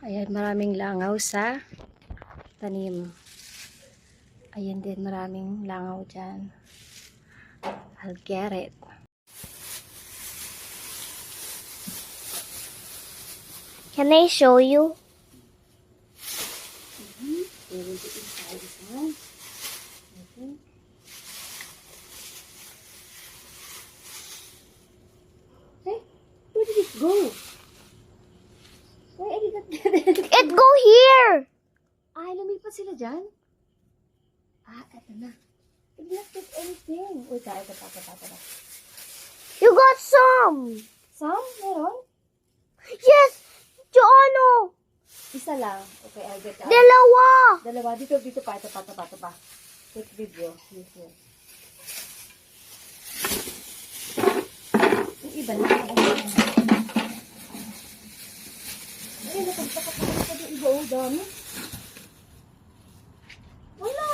Ayan, maraming langaw sa tanim. Ayan din, maraming langaw dyan. I'll get it. Can I show you? There will be inside this one. Okay. Hey, where did it go? Why did it get it? It go here. Ay, lumipat sila dyan? Ah, eto na. It did not get anything. Uy, ito. You got some. Sam, meron? Yes, Jono. Isa lang. Okay, I'll get that. Dalawa. Dalawa. Dito pa. Ito pa. Take video. Here. Yung iba na. Ay, napagpakat pa yung iba. Oh, dami. Wala.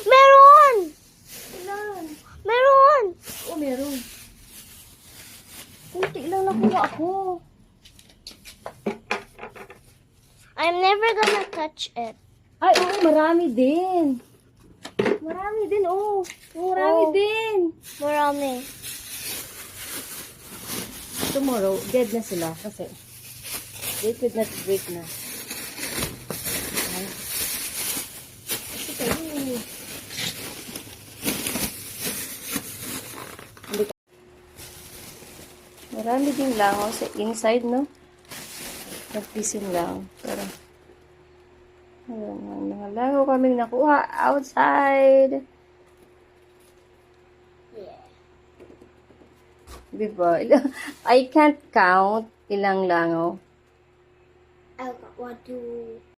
Meron. Ilan? Meron. Oh, meron. Kunti lang nakuha ako. I'm never gonna touch it. Ay, oo, marami din. Marami din, oh. Marami Oh. din. Marami. Tomorrow, dead na sila kasi they could not break na. Ay. Kasi kayo. Marami ding langaw sa inside, no? Nagpisin lang. Pero, ayun, mga langaw kaming nakuha outside. Yeah. Diba? I can't count ilang langaw. I got one, two,